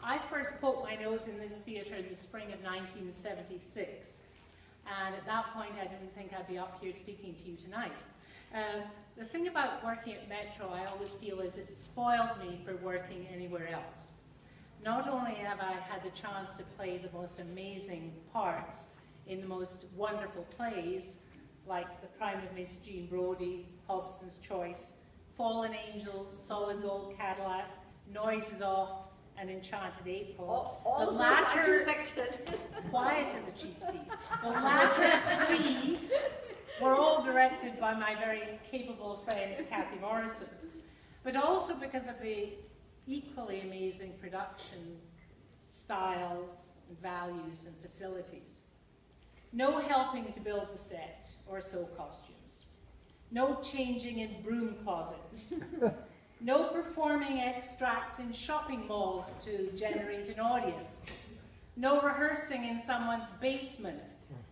I first poked my nose in this theatre in the spring of 1976, and at that point I didn't think I'd be up here speaking to you tonight. The thing about working at Metro, I always feel, is it spoiled me for working anywhere else. Not only have I had the chance to play the most amazing parts in the most wonderful plays, like The Crime of Miss Jean Brodie, Hobson's Choice, Fallen Angels, Solid Gold Cadillac, Noises Off, and Enchanted April. All the of latter, those are directed. Quiet in the Cheap Seats. The latter three were all directed by my very capable friend, Kathy Morrison, but also because of the equally amazing production styles, and values, and facilities. No helping to build the set or sew costumes. No changing in broom closets. No performing extracts in shopping malls to generate an audience. No rehearsing in someone's basement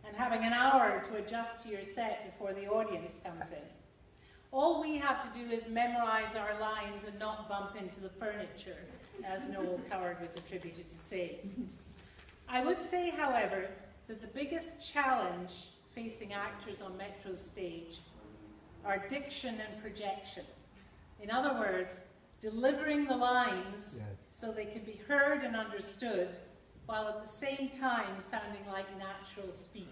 and having an hour to adjust to your set before the audience comes in. All we have to do is memorize our lines and not bump into the furniture, as Noel Coward was attributed to say. I would say, however, that the biggest challenge facing actors on Metro's stage are diction and projection. In other words, delivering the lines so they can be heard and understood, while at the same time sounding like natural speech.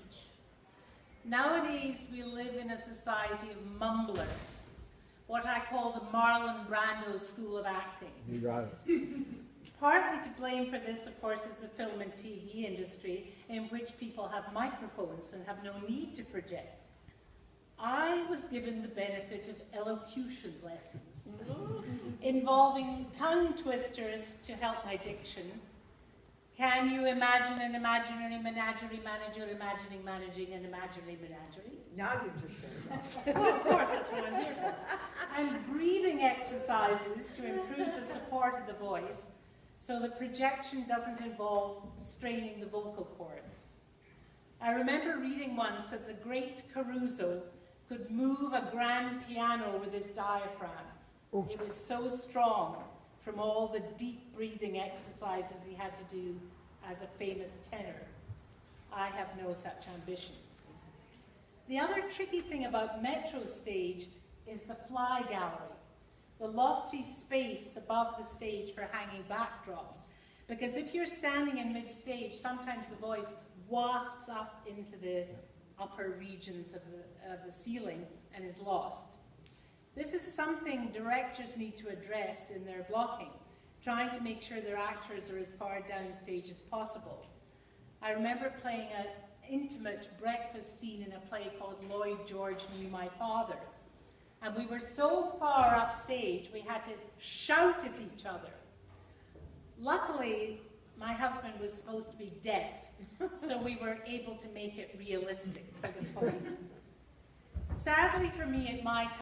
Nowadays, we live in a society of mumblers, what I call the Marlon Brando school of acting. You got it. Partly to blame for this, of course, is the film and TV industry, in which people have microphones and have no need to project. I was given the benefit of elocution lessons, involving tongue twisters to help my diction. Can you imagine an imaginary menagerie manager imagining managing an imaginary menagerie? Now you're just showing off. Well, of course, that's what I'm here for. And breathing exercises to improve the support of the voice so that projection doesn't involve straining the vocal cords. I remember reading once that the great Caruso could move a grand piano with his diaphragm. Oh. It was so strong from all the deep breathing exercises he had to do as a famous tenor. I have no such ambition. The other tricky thing about Metro stage is the fly gallery, the lofty space above the stage for hanging backdrops. Because if you're standing in mid-stage, sometimes the voice wafts up into the upper regions of the ceiling and is lost. This is something directors need to address in their blocking, trying to make sure their actors are as far downstage as possible. I remember playing an intimate breakfast scene in a play called Lloyd George Knew My Father. And we were so far upstage, we had to shout at each other. Luckily, my husband was supposed to be deaf, so we were able to make it realistic for the play. Sadly for me, at my